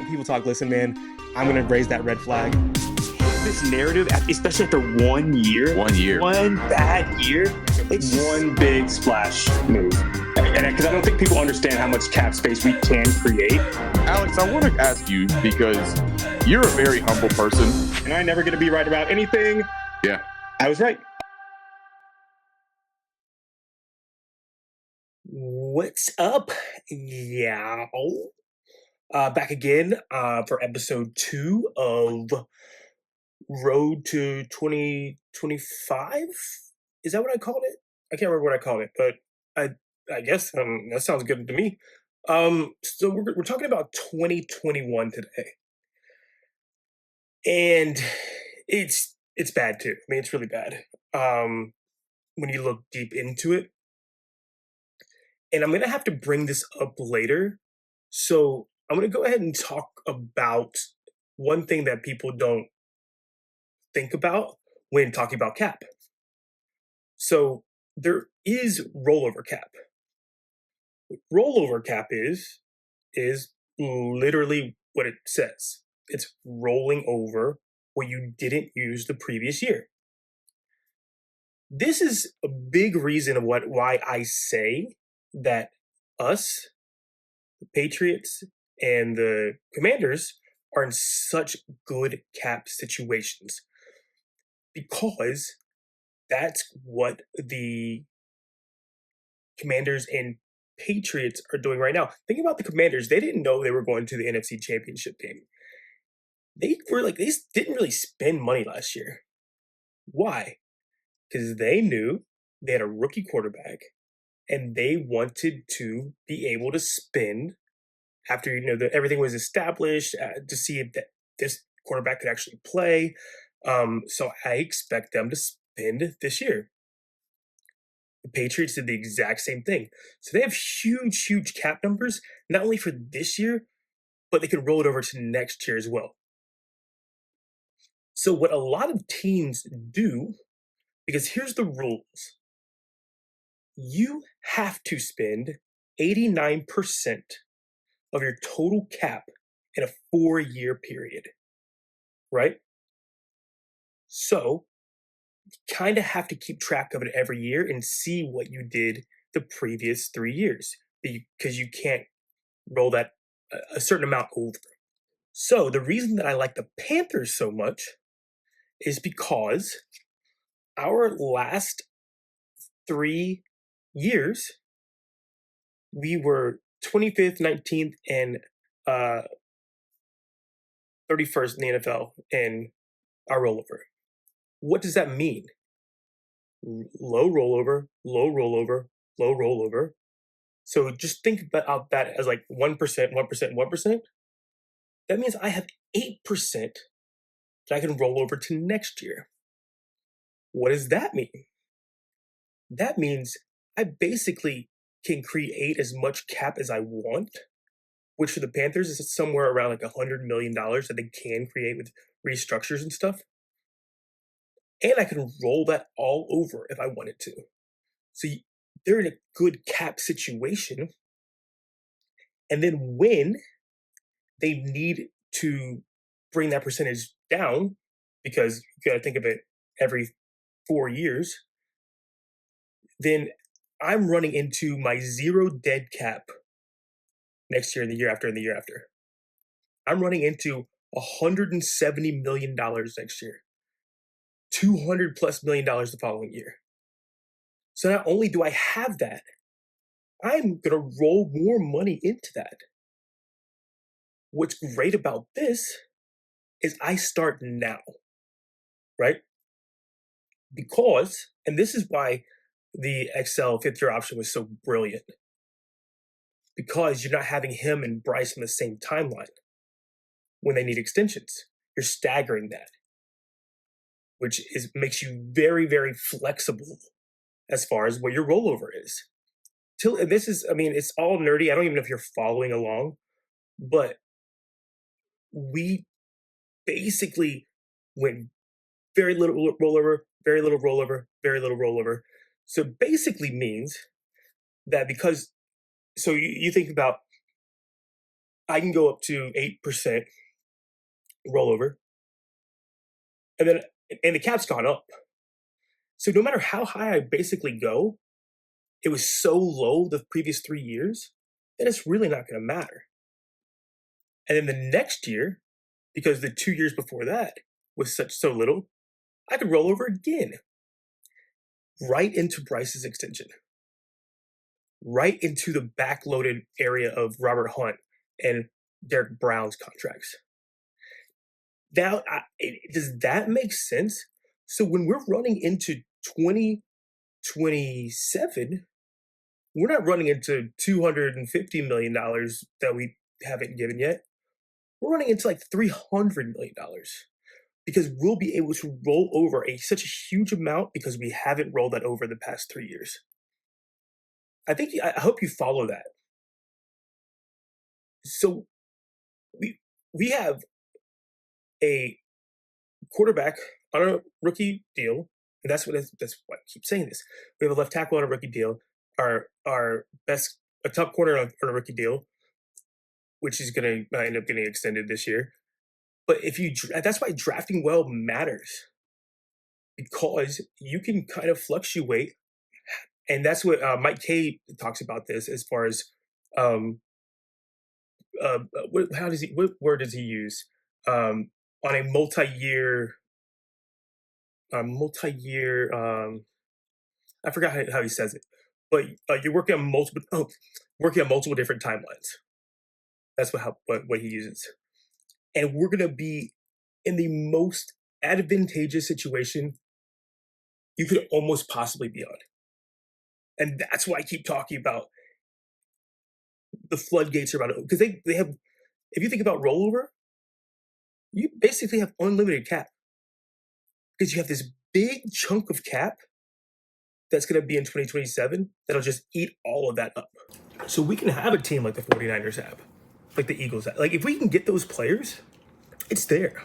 when people talk, listen, man, I'm going to raise that red flag. This narrative, especially after 1 year, one bad year, it's one big splash move. And because I don't think people understand how much cap space we can create. Alex, I want to ask you, because you're a very humble person. And I'm never going to be right about anything. Yeah. I was right. What's up, y'all? Back again for episode 2 of Road to 2025? Is that what I called it? I can't remember what I called it, but I guess that sounds good to me. So we're talking about 2021 today. And it's bad too. I mean, it's really bad when you look deep into it. And I'm going to have to bring this up later. So I'm going to go ahead and talk about one thing that people don't think about when talking about cap. So there is rollover cap. What rollover cap is literally what it says. It's rolling over what you didn't use the previous year. This is a big reason of why I say that us, the Patriots, and the Commanders are in such good cap situations, because that's what the Commanders and Patriots are doing right now. Think about the Commanders. They didn't know they were going to the NFC Championship game. They didn't really spend money last year. Why? Because they knew they had a rookie quarterback, and they wanted to be able to spend after everything was established to see if this quarterback could actually play. So I expect them to spend this year. The Patriots did the exact same thing. So they have huge cap numbers, not only for this year, but they can roll it over to next year as well. So what a lot of teams do, because here's the rules. You have to spend 89% of your total cap in a 4-year period, right? So you kind of have to keep track of it every year and see what you did the previous 3 years, because you can't roll that a certain amount over. So the reason that I like the Panthers so much is because our last 3 years, we were 25th, 19th, and 31st in the NFL in our rollover. What does that mean? Low rollover, low rollover, low rollover. So just think about that as like 1%, 1%, 1%. That means I have 8% that I can roll over to next year. What does that mean? That means I basically can create as much cap as I want, which for the Panthers is somewhere around like $100 million that they can create with restructures and stuff. And I can roll that all over if I wanted to. So they're in a good cap situation. And then when they need to bring that percentage down, because you got to think of it every 4 years, then I'm running into my 0 dead cap next year and the year after and the year after. I'm running into $170 million next year. $200+ million the following year. So not only do I have that, I'm going to roll more money into that. What's great about this is I start now, right? Because, and this is why the XL 5th-year option was so brilliant, because you're not having him and Bryce on the same timeline when they need extensions. You're staggering that, which makes you very, very flexible as far as what your rollover is. It's all nerdy. I don't even know if you're following along, but we basically went very little rollover, very little rollover, very little rollover. So basically means that so you think about I can go up to 8% rollover, and the cap's gone up. So no matter how high I basically go, it was so low the previous 3 years that it's really not going to matter. And then the next year, because the 2 years before that was so little, I could roll over again, right into Bryce's extension, right into the backloaded area of Robert Hunt and Derek Brown's contracts. Now, does that make sense? So when we're running into 2027, we're not running into $250 million that we haven't given yet. We're running into like $300 million because we'll be able to roll over such a huge amount because we haven't rolled that over the past 3 years. I hope you follow that. So we have a quarterback on a rookie deal, and that's why I keep saying this. We have a left tackle on a rookie deal, a top corner on a rookie deal, which is going to end up getting extended this year. But that's why drafting well matters, because you can kind of fluctuate, and that's what Mike K talks about this as far as what word does he use on a multi-year. I forgot how he says it, but you're working on multiple different timelines. That's what he uses. And we're going to be in the most advantageous situation you could almost possibly be on. And that's why I keep talking about the floodgates are about it. Because they have, if you think about rollover, you basically have unlimited cap. Because you have this big chunk of cap that's going to be in 2027 that'll just eat all of that up. So we can have a team like the 49ers have, like the Eagles have. Like, if we can get those players, it's there.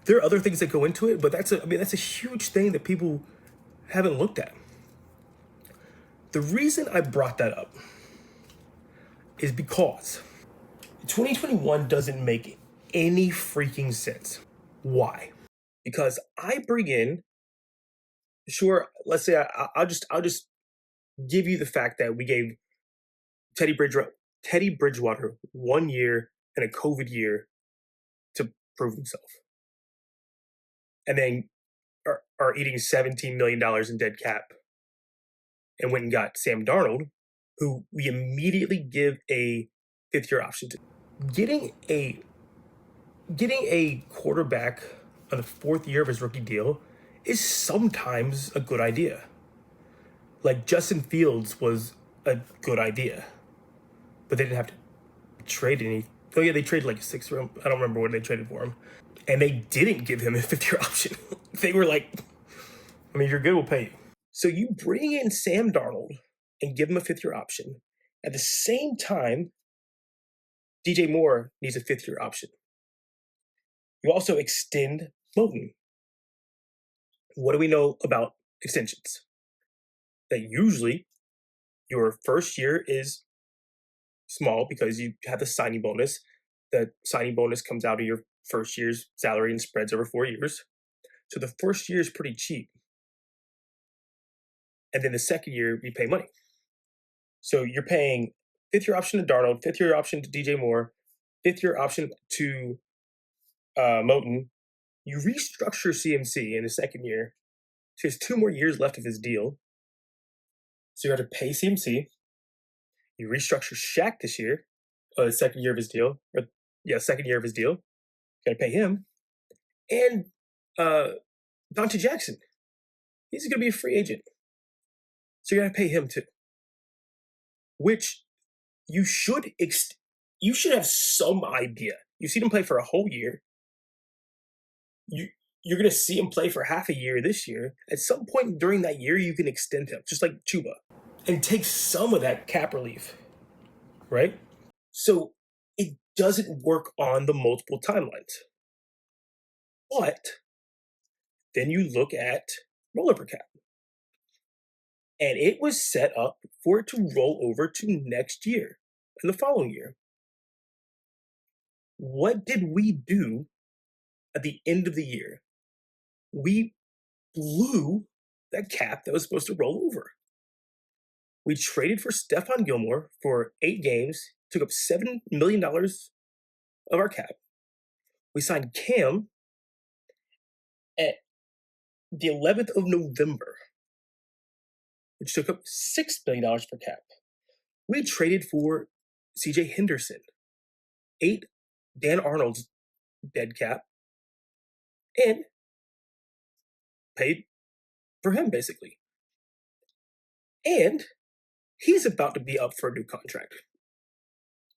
There are other things that go into it, but that's a huge thing that people haven't looked at. The reason I brought that up is because 2021 doesn't make any freaking sense. Why? Because I bring in, let's say I'll just give you the fact that we gave Teddy Bridgewater 1 year and a COVID year to prove himself, and then are eating $17 million in dead cap, and went and got Sam Darnold, who we immediately give a 5th-year option to. Getting a quarterback on the 4th year of his rookie deal is sometimes a good idea. Like, Justin Fields was a good idea, but they didn't have to trade any. Oh yeah, they traded like a 6th round. I don't remember what they traded for him, and they didn't give him a 5th-year option. They were like, I mean, you're good, we'll pay you. So you bring in Sam Darnold and give him a 5th-year option. At the same time, DJ Moore needs a 5th-year option. You also extend Moton. What do we know about extensions? That usually your first year is small because you have the signing bonus. The signing bonus comes out of your first year's salary and spreads over 4 years. So the first year is pretty cheap. And then the second year, you pay money. So you're paying 5th-year option to Darnold, 5th-year option to DJ Moore, 5th-year option to Moton. You restructure CMC in the second year. So he has 2 more years left of his deal. So you have to pay CMC. You restructure Shaq this year, the second year of his deal. Second year of his deal. You got to pay him. And Dante Jackson. He's going to be a free agent. So you got to pay him too. Which you should have some idea. You've seen him play for a whole year. You're going to see him play for half a year this year. At some point during that year, you can extend him, just like Chuba, and take some of that cap relief, right? So it doesn't work on the multiple timelines. But then you look at rollover cap. And it was set up for it to roll over to next year and the following year. What did we do at the end of the year? We blew that cap that was supposed to roll over. We traded for Stephon Gilmore for 8 games, took up $7 million of our cap. We signed Cam at the 11th of November, which took up $6 million for cap. We traded for CJ Henderson, 8 Dan Arnold's dead cap, and paid for him, basically. And he's about to be up for a new contract.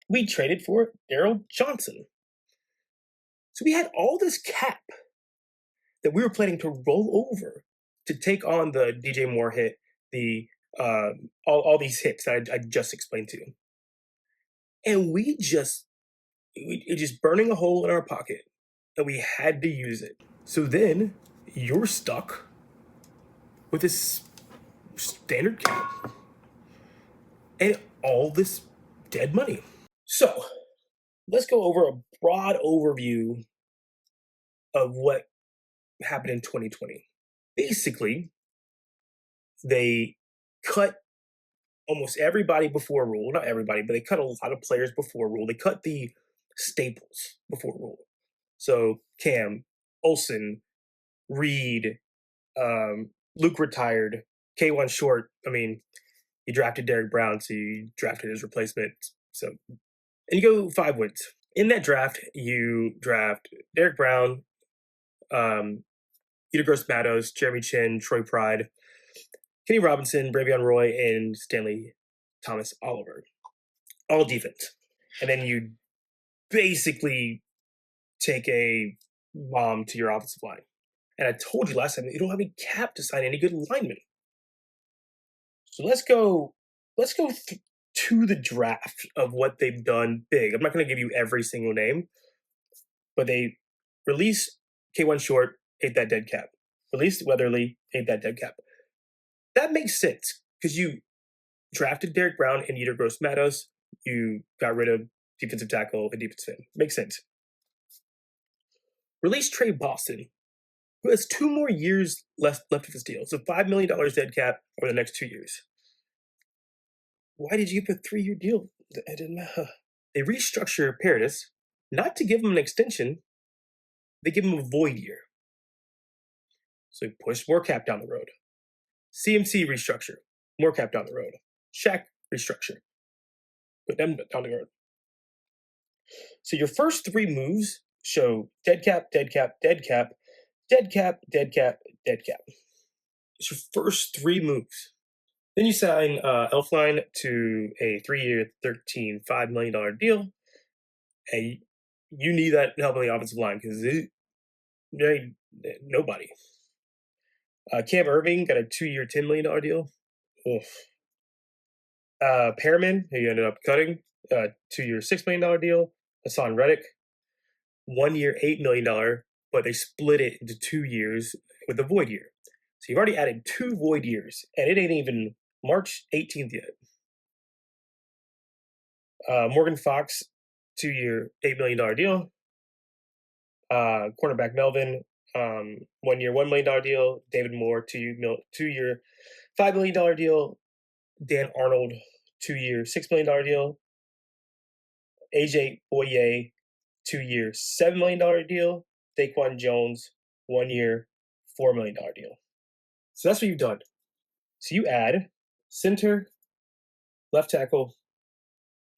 We traded for Daryl Johnson. So we had all this cap that we were planning to roll over to take on the DJ Moore hit, the all these hits that I just explained to you. And it just burning a hole in our pocket, and we had to use it. So then you're stuck with this standard cap and all this dead money. So let's go over a broad overview of what happened in 2020. Basically, they cut almost everybody before Rhule. Not everybody, but they cut a lot of players before Rhule. They cut the staples before Rhule. So Cam, Olsen, Reed, Luke retired, K1 short. I mean, you drafted Derek Brown, so you drafted his replacement. So, and you go 5 wins. In that draft, you draft Derek Brown, Ida Gross-Matos, Jeremy Chin, Troy Pride, Kenny Robinson, Bravion Roy, and Stanley Thomas Oliver. All defense. And then you basically take a bomb to your offensive line. And I told you last time that you don't have any cap to sign any good linemen. So let's go to the draft of what they've done big. I'm not going to give you every single name, but they released K1 Short, ate that dead cap. Released Weatherly, ate that dead cap. That makes sense because you drafted Derek Brown and Ida Gross-Matos. You got rid of defensive tackle and defensive end. Makes sense. Release Trey Boston, who has 2 more years left of his deal. So $5 million dead cap over the next 2 years. Why did you give a 3-year deal? It didn't matter. They restructure Paradis, not to give him an extension, they give him a void year. So he pushed more cap down the road. CMC restructure, more cap down the road. Shaq restructure, put them down the road. So your first 3 moves show dead cap, dead cap, dead cap, dead cap, dead cap, dead cap. It's your first 3 moves. Then you sign Elfline to a 3-year, $5 million deal. And you need that help on the offensive line because there ain't nobody. Cam Irving got a 2-year, $10 million deal. Oof. Perriman, who you ended up cutting, 2-year, $6 million deal. Hassan Reddick, 1-year, $8 million, but they split it into 2 years with a void year. So you've already added 2 void years, and it ain't even March 18th yet. Morgan Fox, 2-year, $8 million deal. Cornerback Melvin, 1-year, $1 million deal. David Moore, 2-year, $5 million deal. Dan Arnold, 2-year, $6 million deal. AJ Boye, 2-year, $7 million deal. Daquan Jones, 1-year, $4 million deal. So that's what you've done. So you add center, left tackle,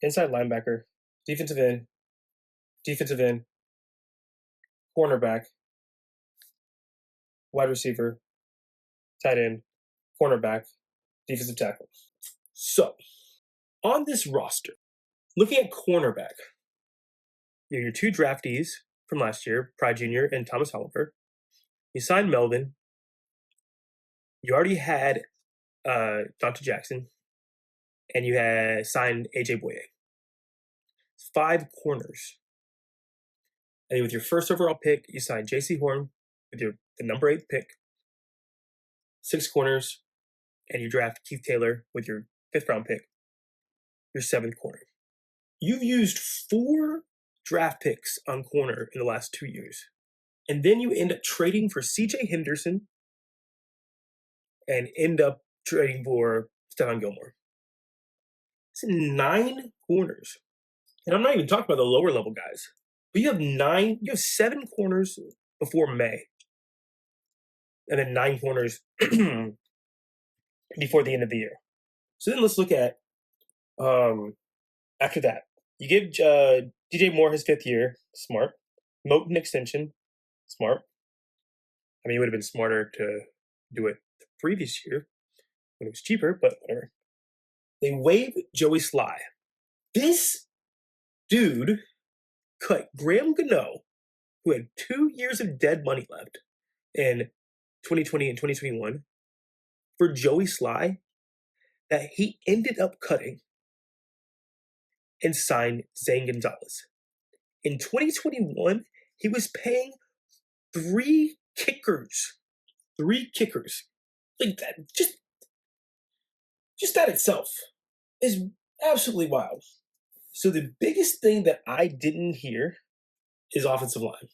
inside linebacker, defensive end, cornerback, wide receiver, tight end, cornerback, defensive tackle. So on this roster, looking at cornerback, you have your 2 draftees from last year, Pride Jr. and Thomas Oliver. You signed Melvin. You already had Dante Jackson, and you had signed AJ Boye. 5 corners. And with your first overall pick, you signed J.C. Horn with the number 8 pick. 6 corners, and you draft Keith Taylor with your 5th round pick. Your 7th corner. You've used 4 draft picks on corner in the last 2 years. And then you end up trading for CJ Henderson and end up trading for Stephon Gilmore. It's 9 corners. And I'm not even talking about the lower level guys. But you have 7 corners before May. And then 9 corners before the end of the year. So then let's look at after that. You give DJ Moore his 5th year. Smart. Moten extension. Smart. I mean, it would have been smarter to do it the previous year when it was cheaper, but whatever. They waive Joey Sly. This dude cut Graham Gano, who had 2 years of dead money left in 2020 and 2021, for Joey Sly that he ended up cutting and signed Zane Gonzalez. In 2021, he was paying 3 kickers. 3 kickers. Like that, just that itself is absolutely wild. So the biggest thing that I didn't hear is offensive line.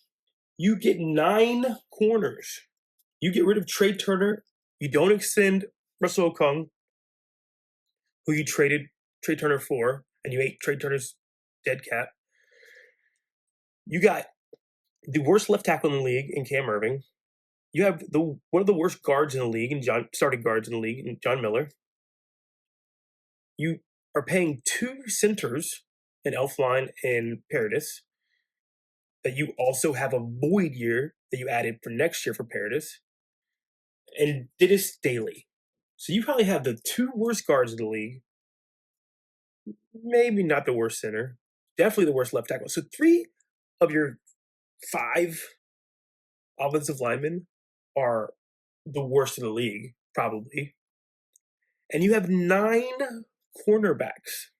You get 9 corners. You get rid of Trey Turner. You don't extend Russell Okung, who you traded Trey Turner for, and you ate Trey Turner's dead cap. You got the worst left tackle in the league in Cam Irving. You have one of the worst guards in the league, and starting guards in the league, in John Miller. You are paying 2 centers in Elfline and Paradis that you also have a void year that you added for next year for Paradis, and Dennis Daly. So you probably have the 2 worst guards in the league. Maybe not the worst center. Definitely the worst left tackle. So 3 of your 5 offensive linemen are the worst in the league, probably. And you have 9 cornerbacks.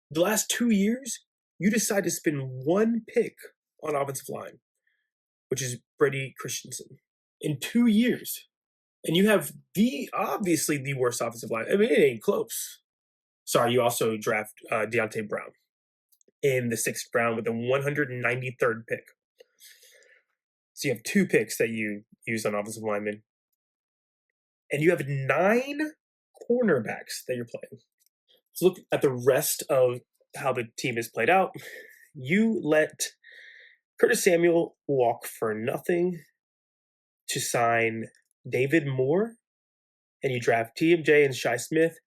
The last 2 years, you decide to spend 1 pick on offensive line, which is Brady Christensen, in 2 years. And you have obviously the worst offensive line. I mean, it ain't close. Sorry, you also draft Deontay Brown in the 6th round with the 193rd pick. So you have 2 picks that you use on offensive linemen. And you have 9 cornerbacks that you're playing. Let's look at the rest of how the team is played out. You let Curtis Samuel walk for nothing to sign David Moore, and you draft TMJ and Shi Smith.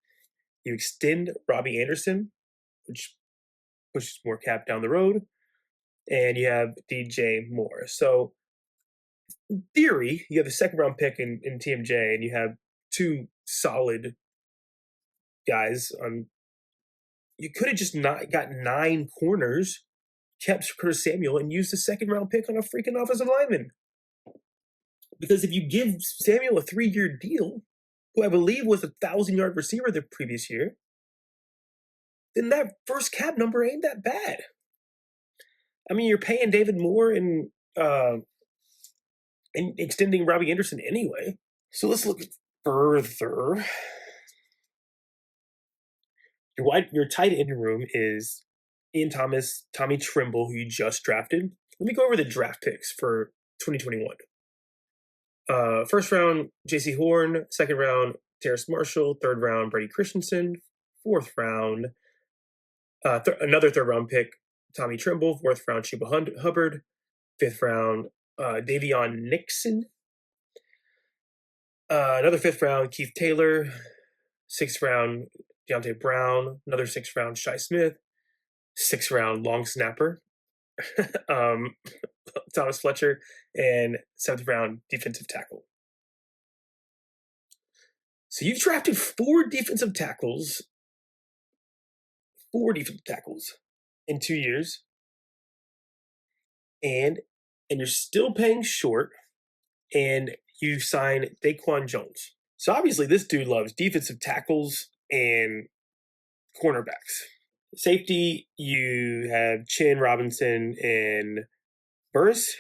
You extend Robbie Anderson, which pushes more cap down the road, and you have DJ Moore. So, in theory, you have a 2nd round pick in TMJ, and you have 2 solid guys on. You could have just not got 9 corners, kept Curtis Samuel, and used the 2nd round pick on a freaking offensive lineman. Because if you give Samuel a 3-year deal, who I believe was a 1,000-yard receiver the previous year, then that first cap number ain't that bad. I mean, you're paying David Moore and extending Robbie Anderson anyway. So let's look further. Your tight end room is Ian Thomas, Tommy Trimble, who you just drafted. Let me go over the draft picks for 2021. 1st round, J.C. Horn. 2nd round, Terrace Marshall. 3rd round, Brady Christensen. 4th round, another 3rd round pick, Tommy Trimble. 4th round, Chuba Hubbard. 5th round, Davion Nixon. Another 5th round, Keith Taylor. 6th round, Deontay Brown. Another 6th round, Shi Smith. 6th round, long snapper, Thomas Fletcher, and 7th round defensive tackle. So you've drafted 4 defensive tackles in 2 years, and you're still paying short, and you sign Daquan Jones. So obviously this dude loves defensive tackles and cornerbacks. Safety, you have Chin, Robinson, and Burris,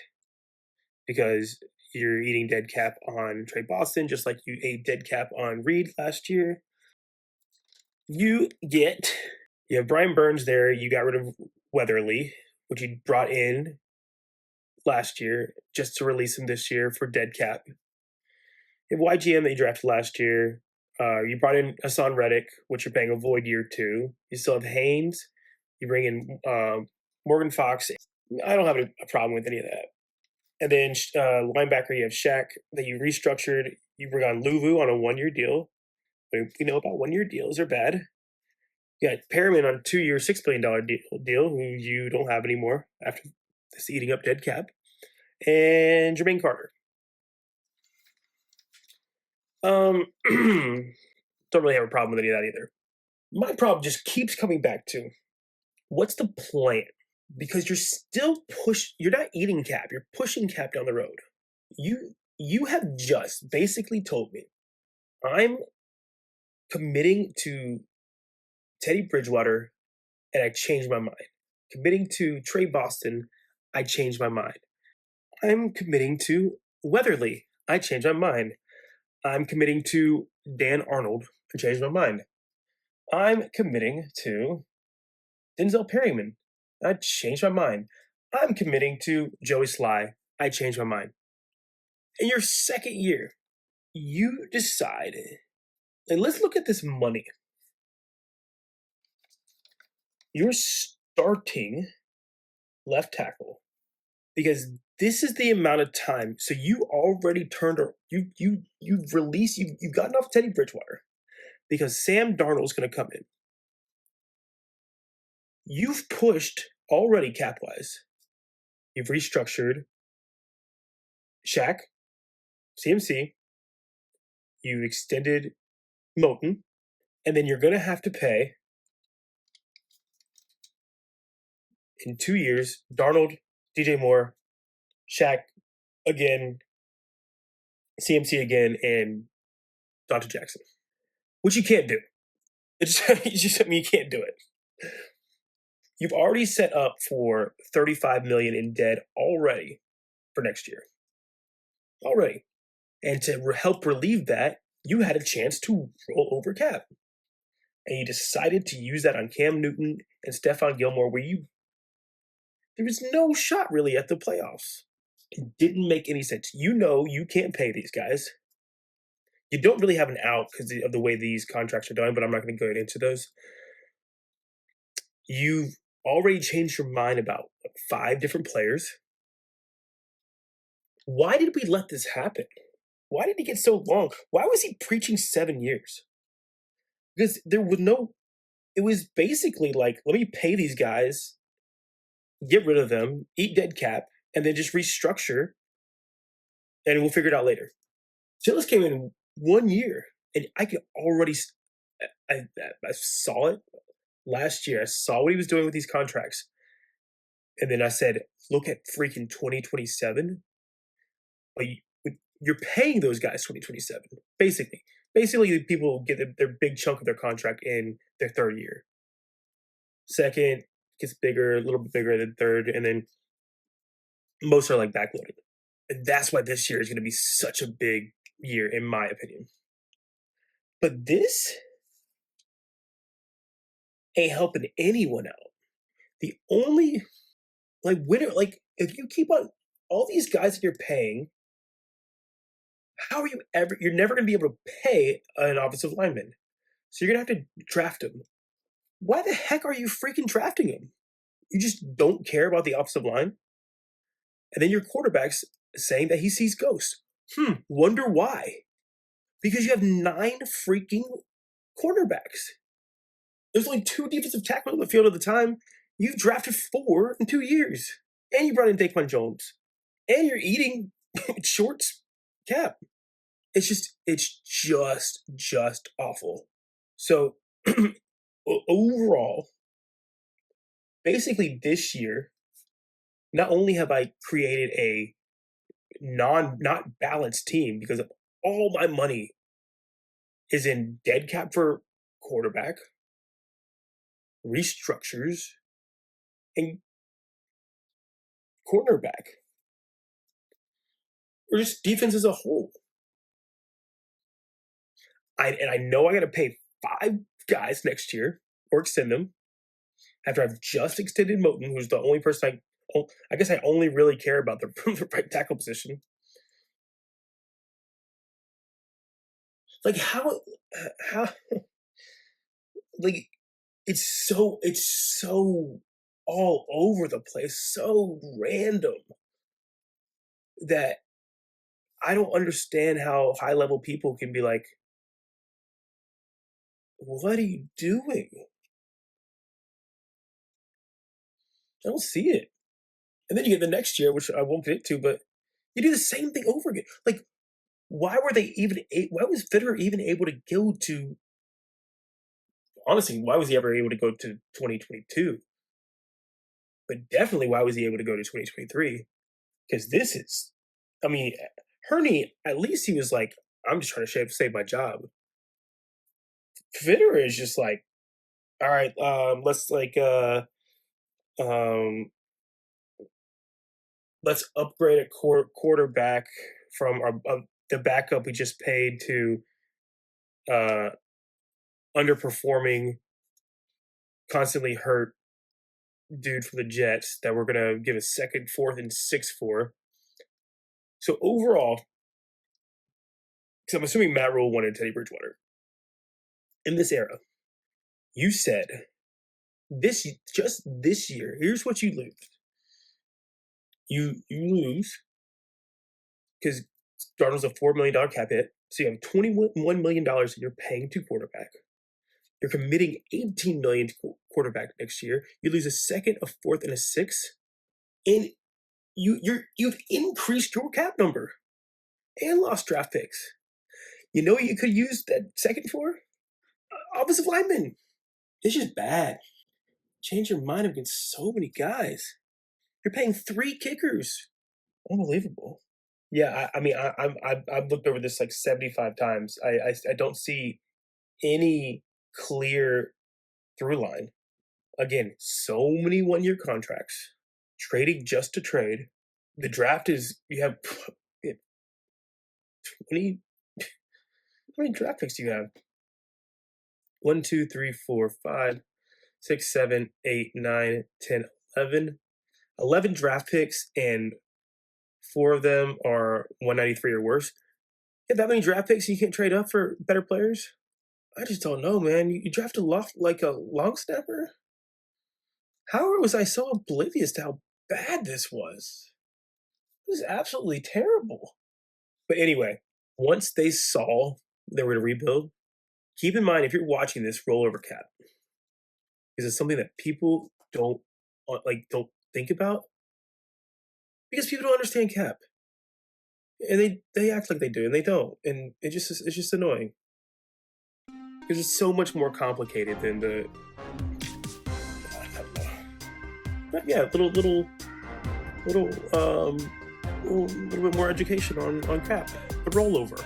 because you're eating dead cap on Trey Boston, just like you ate dead cap on Reed last year. You have Brian Burns there. You got rid of Weatherly, which he brought in last year just to release him this year for dead cap. You have YGM that you drafted last year. You brought in Hassan Reddick, which you're paying a void year 2. You still have Haynes. You bring in Morgan Fox. I don't have a problem with any of that. And then linebacker, you have Shaq that you restructured. You bring on Luvu on a 1-year deal. We know about 1-year deals are bad. You got Perriman on a 2-year, $6 billion deal, who you don't have anymore after this eating up dead cap. And Jermaine Carter. Don't really have a problem with any of that either. My problem just keeps coming back to, what's the plan? Because you're not eating cap, you're pushing cap down the road. You have just basically told me, I'm committing to Teddy Bridgewater, and I changed my mind. Committing to Trey Boston, I changed my mind. I'm committing to Weatherly, I changed my mind. I'm committing to Dan Arnold, I changed my mind. I'm committing to Denzel Perryman, I changed my mind. I'm committing to Joey Sly, I changed my mind. In your second year, you decided, and let's look at this money. You're starting left tackle because this is the amount of time. So you already you've released, you've gotten off Teddy Bridgewater because Sam Darnold's going to come in. You've pushed already cap-wise. You've restructured Shaq, CMC. You've extended Moton. And then you're going to have to pay, in 2 years, Darnold, DJ Moore, Shaq again, CMC again, and Dante Jackson. Which you can't do. It's just, I mean, you can't do it. You've already set up for $35 million in dead already for next year. Already. And to help relieve that, you had a chance to roll over cap. And you decided to use that on Cam Newton and Stephon Gilmore, where there was no shot really at the playoffs. It didn't make any sense. You know you can't pay these guys. You don't really have an out because of the way these contracts are done, but I'm not going to go into those. You've already changed your mind about 5 different players. Why did we let this happen? Why did it get so long? Why was he preaching 7 years? Because it was basically like, let me pay these guys, get rid of them, eat dead cap, and then just restructure, and we'll figure it out later. Chillis came in 1 year, and I could already, I saw it last year. I saw what he was doing with these contracts. And then I said, look at freaking 2027. But you're paying those guys 2027, basically. Basically, people get their big chunk of their contract in their third year. Second gets bigger, a little bit bigger than third, and then most are like backloaded. And that's why this year is going to be such a big year, in my opinion. But this ain't helping anyone out. The only winner, if you keep on all these guys that you're paying, how are you're never going to be able to pay an offensive lineman. So you're going to have to draft him. Why the heck are you freaking drafting him? You just don't care about the offensive line? And then your quarterback's saying that he sees ghosts. Wonder why? Because you have 9 freaking cornerbacks. There's only 2 defensive tackles on the field at the time. You've drafted 4 in 2 years. And you brought in Daquan Jones. And you're eating shorts cap. It's just awful. So overall, basically this year, not only have I created a not balanced team because of all my money is in dead cap for quarterback, restructures, and cornerback, or just defense as a whole. I know I got to pay 5 guys next year or extend them. after I've just extended Moten, who's the only person I guess I only really care about the right tackle position. Like how like it's so all over the place, so random that I don't understand how high level people can be like, what are you doing? I don't see it. And then you get the next year, which I won't get into, but you do the same thing over again. Like, why was Fitterer even able to go to, honestly, why was he ever able to go to 2022? But definitely, why was he able to go to 2023? Because this is, I mean, Hurney, at least he was like, I'm just trying to save my job. Fitterer is just like, all right, let's let's upgrade a quarterback from the backup we just paid to underperforming, constantly hurt dude from the Jets that we're gonna give a second, fourth, and sixth for. So overall, because I'm assuming Matt Rhule wanted Teddy Bridgewater in this era, you said this year. Here's what you lose. You lose because Darnold's a $4 million cap hit, so you have $21 million that you're paying to quarterback. You're committing $18 million to quarterback next year. You lose a second, a fourth, and a sixth, and you've increased your cap number and lost draft picks. You know what you could use that second for? Offensive lineman. It's just bad. Change your mind against so many guys. You're paying 3 kickers. Unbelievable. Yeah, I mean, I've looked over this like 75 times. I don't see any clear through line. Again, so many 1-year contracts, trading just to trade. The draft is, you have 20. How many draft picks do you have? 1, 2, 3, 4, 5, 6, 7, 8, 9, 10, 11. 11 draft picks, and 4 of them are 193 or worse. You have that many draft picks, you can't trade up for better players? I just don't know, man. You draft a long snapper? How was I so oblivious to how bad this was? It was absolutely terrible. But anyway, once they saw they were going to rebuild, keep in mind, if you're watching this, rollover cap, because it's something that people don't think about, because people don't understand cap, and they act like they do, and they don't, and it's just annoying because it's so much more complicated than the. But yeah, little bit more education on cap, the rollover.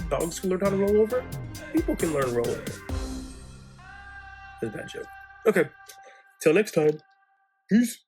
Dogs can learn how to roll over. People can learn rollover. That's a bad joke. Okay, till next time. Peace.